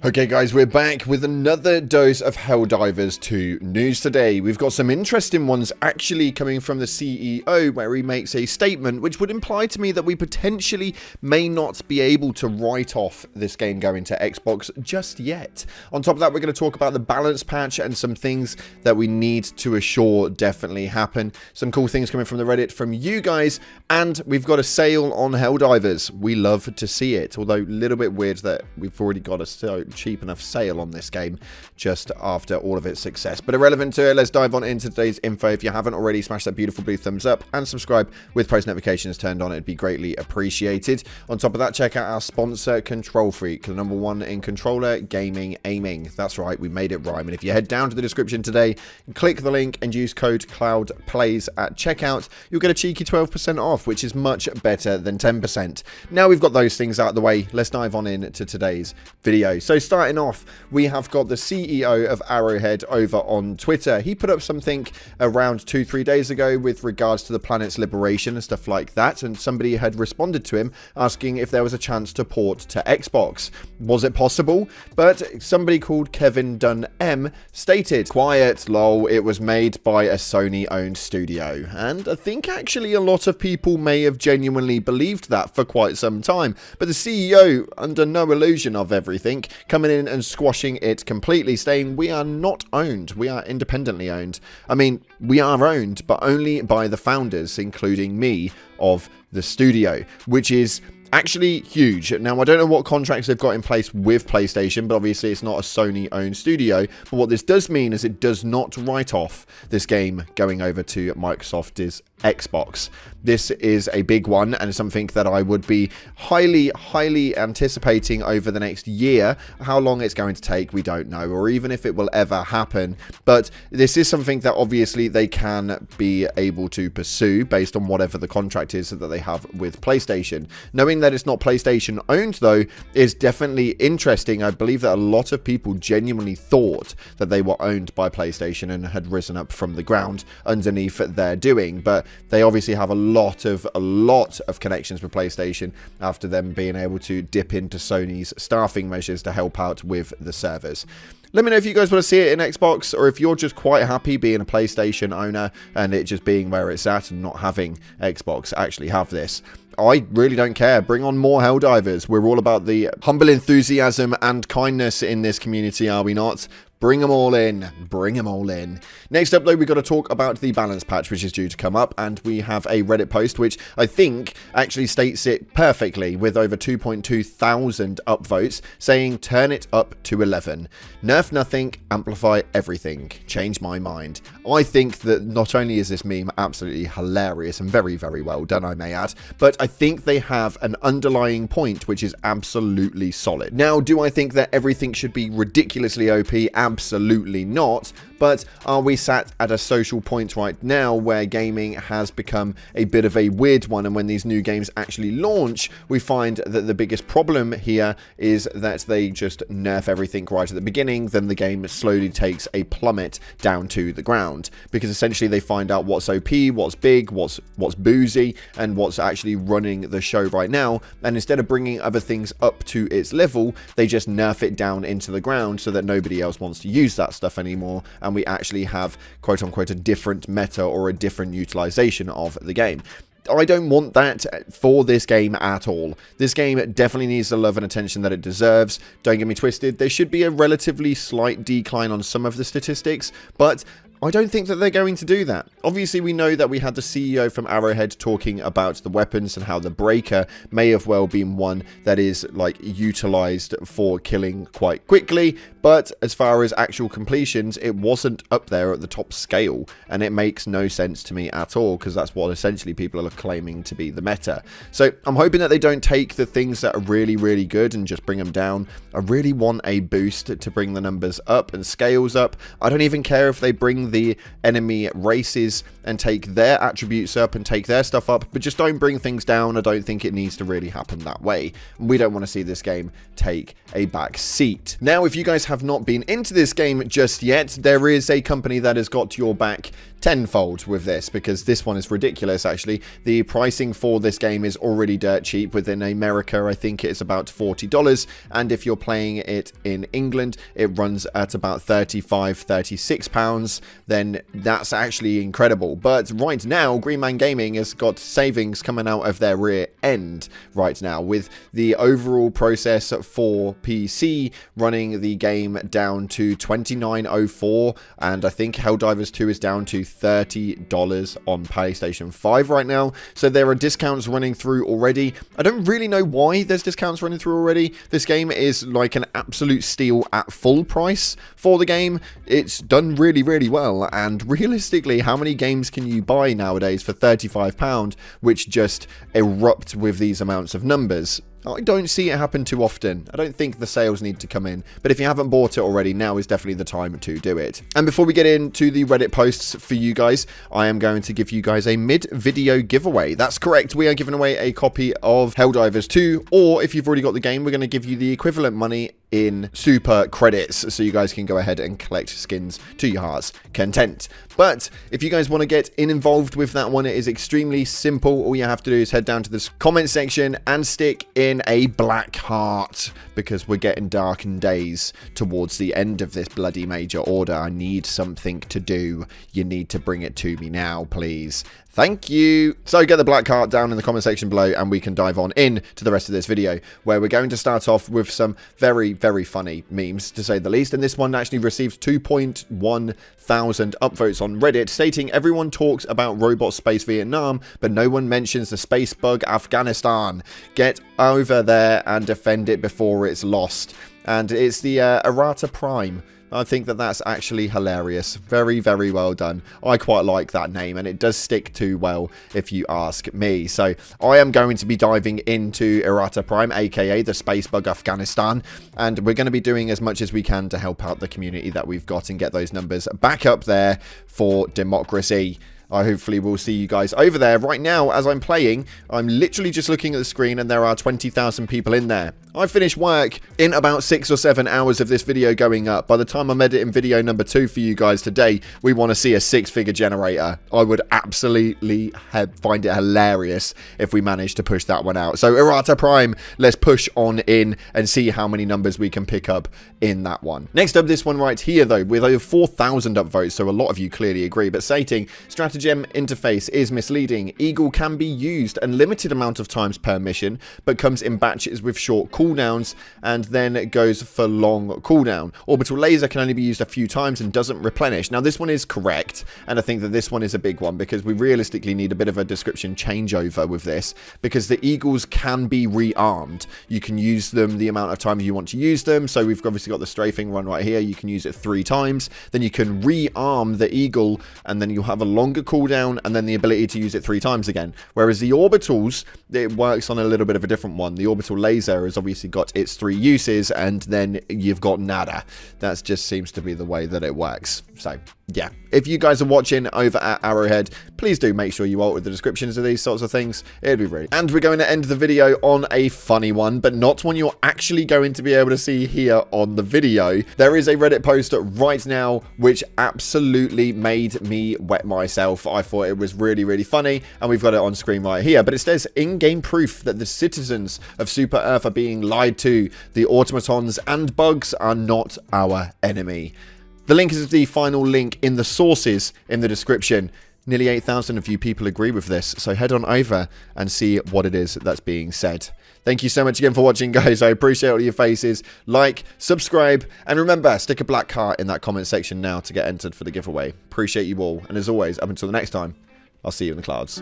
Okay guys, we're back with another dose of Helldivers 2 news today. We've got some interesting ones actually coming from the CEO, where he makes a statement which would imply to me that we potentially may not be able to write off this game going to Xbox just yet. On top of that, we're going to talk about the balance patch and some things that we need to assure definitely happen. Some cool things coming from the Reddit from you guys, and we've got a sale on Helldivers. We love to see it, although a little bit weird that we've already got a cheap enough sale on this game just after all of its success. But irrelevant to it, let's dive on into today's info. If you haven't already, smash that beautiful blue thumbs up and subscribe with post notifications turned on. It'd be greatly appreciated. On top of that, check out our sponsor, Control Freak, the #1 in controller gaming aiming. That's right, we made it rhyme. And if you head down to the description today, click the link and use code CloudPlays at checkout, you'll get a cheeky 12% off, which is much better than 10%. Now we've got those things out of the way, let's dive on into today's video. So starting off, we have got the CEO of Arrowhead over on Twitter. He put up something around 2-3 days ago with regards to the planet's liberation and stuff like that, and somebody had responded to him asking if there was a chance to port to Xbox. Was it possible? But somebody called Kevin Dunn M stated, "Quiet, lol, it was made by a Sony-owned studio." And I think actually a lot of people may have genuinely believed that for quite some time, but the CEO, under no illusion of everything, coming in and squashing it completely, saying we are not owned, we are independently owned. I mean, we are owned, but only by the founders, including me, of the studio, which is actually huge. Now, I don't know what contracts they've got in place with PlayStation, but obviously it's not a Sony-owned studio. But what this does mean is it does not write off this game going over to Microsoft's Xbox. This is a big one, and something that I would be highly anticipating over the next year. How long it's going to take, we don't know, or even if it will ever happen. But this is something that obviously they can be able to pursue based on whatever the contract is that they have with PlayStation. Knowing that it's not PlayStation owned, though, is definitely interesting. I believe that a lot of people genuinely thought that they were owned by PlayStation and had risen up from the ground underneath their doing, but they obviously have a lot of connections with PlayStation after them being able to dip into Sony's staffing measures to help out with the servers. Let me know if you guys want to see it in Xbox, or if you're just quite happy being a PlayStation owner and it just being where it's at and not having Xbox actually have this. I really don't care. Bring on more Helldivers. We're all about the humble enthusiasm and kindness in this community, are we not? Bring them all in. Bring them all in. Next up, though, we've got to talk about the balance patch, which is due to come up, and we have a Reddit post which I think actually states it perfectly, with over 2.2 thousand upvotes, saying turn it up to 11. Nerf nothing, amplify everything. Change my mind. I think that not only is this meme absolutely hilarious and very well done, I may add, but I think they have an underlying point which is absolutely solid. Now, do I think that everything should be ridiculously OP? Absolutely not. But are we sat at a social point right now where gaming has become a bit of a weird one, and when these new games actually launch, we find that the biggest problem here is that they just nerf everything right at the beginning, then the game slowly takes a plummet down to the ground, because essentially they find out what's OP, what's big, what's boozy, and what's actually running the show right now, and instead of bringing other things up to its level, they just nerf it down into the ground so that nobody else wants to use that stuff anymore, and we actually have quote-unquote a different meta or a different utilization of the game. I don't want that for this game at all. This game definitely needs the love and attention that it deserves. Don't get me twisted, there should be a relatively slight decline on some of the statistics, but I don't think that they're going to do that. Obviously, we know that we had the CEO from Arrowhead talking about the weapons and how the Breaker may have well been one that is like utilized for killing quite quickly, but as far as actual completions, it wasn't up there at the top scale, and it makes no sense to me at all, because that's what essentially people are claiming to be the meta. So I'm hoping that they don't take the things that are really good and just bring them down. I really want a boost to bring the numbers up and scales up. I don't even care if they bring the enemy races and take their attributes up and take their stuff up, but just don't bring things down. I don't think it needs to really happen that way. We don't want to see this game take a back seat. Now, if you guys have not been into this game just yet, there is a company that has got your back tenfold with this, because this one is ridiculous. Actually, the pricing for this game is already dirt cheap. Within America, I think it's about $40, and if you're playing it in England, it runs at about £35-36. Then that's actually incredible. But right now, Green Man Gaming has got savings coming out of their rear end right now, with the overall process for PC running the game down to $29.04, and I think Helldivers 2 is down to $30 on PlayStation 5 right now. So there are discounts running through already. I don't really know why there's discounts running through already. This game is like an absolute steal at full price for the game. It's done really, really well, and realistically, how many games can you buy nowadays for £35 which just erupt with these amounts of numbers? I don't see it happen too often. I don't think the sales need to come in, but if you haven't bought it already, now is definitely the time to do it. And before we get into the Reddit posts for you guys, I am going to give you guys a mid-video giveaway. That's correct, we are giving away a copy of Helldivers 2, or if you've already got the game, we're going to give you the equivalent money in super credits, so you guys can go ahead and collect skins to your heart's content. But if you guys want to get involved with that one, it is extremely simple. All you have to do is head down to this comment section and stick in a black heart, because we're getting darkened days towards the end of this bloody major order. I need something to do. You need to bring it to me now, please. Thank you. So get the black heart down in the comment section below, and we can dive on in to the rest of this video, where we're going to start off with some very, very funny memes, to say the least. And this one actually received 2.1 thousand upvotes on Reddit, stating everyone talks about robot space Vietnam, but no one mentions the space bug Afghanistan. Get over there and defend it before it's lost. And it's the Errata Prime. I think that that's actually hilarious. Very, very well done. I quite like that name, and it does stick too well if you ask me. So I am going to be diving into Errata Prime, aka the Space Bug Afghanistan, and we're going to be doing as much as we can to help out the community that we've got and get those numbers back up there for democracy. I hopefully will see you guys over there. Right now, as I'm playing, I'm literally just looking at the screen, and there are 20,000 people in there. I finished work in about 6 or 7 hours of this video going up. By the time I'm editing video number 2 for you guys today, we want to see a 6-figure generator. I would absolutely find it hilarious if we managed to push that one out. So Errata Prime, let's push on in and see how many numbers we can pick up in that one. Next up, this one right here, though, with over 4,000 upvotes, so a lot of you clearly agree, but stating Stratagem interface is misleading. Eagle can be used a limited amount of times per mission, but comes in batches with short cooldowns, and then it goes for long cooldown. Orbital laser can only be used a few times and doesn't replenish. Now this one is correct, and I think that this one is a big one, because we realistically need a bit of a description changeover with this, because the Eagles can be rearmed. You can use them the amount of times you want to use them. So we've obviously got the strafing one right here. You can use it 3 times, then you can rearm the Eagle, and then you'll have a longer cooldown, and then the ability to use it 3 times again. Whereas the orbitals, it works on a little bit of a different one. The orbital laser has obviously got its 3 uses, and then you've got nada. That just seems to be the way that it works. So yeah, if you guys are watching over at Arrowhead, please do make sure you alter the descriptions of these sorts of things. It'd be really. And we're going to end the video on a funny one, but not one you're actually going to be able to see here on the video. There is a Reddit post right now which absolutely made me wet myself. I thought it was really, really funny, and we've got it on screen right here. But it says in-game proof that the citizens of Super Earth are being lied to. The automatons and bugs are not our enemy. The link is the final link in the sources in the description. Nearly 8,000 of you people agree with this, so head on over and see what it is that's being said. Thank you so much again for watching, guys. I appreciate all your faces. Like, subscribe, and remember, stick a black heart in that comment section now to get entered for the giveaway. Appreciate you all, and as always, up until the next time, I'll see you in the clouds.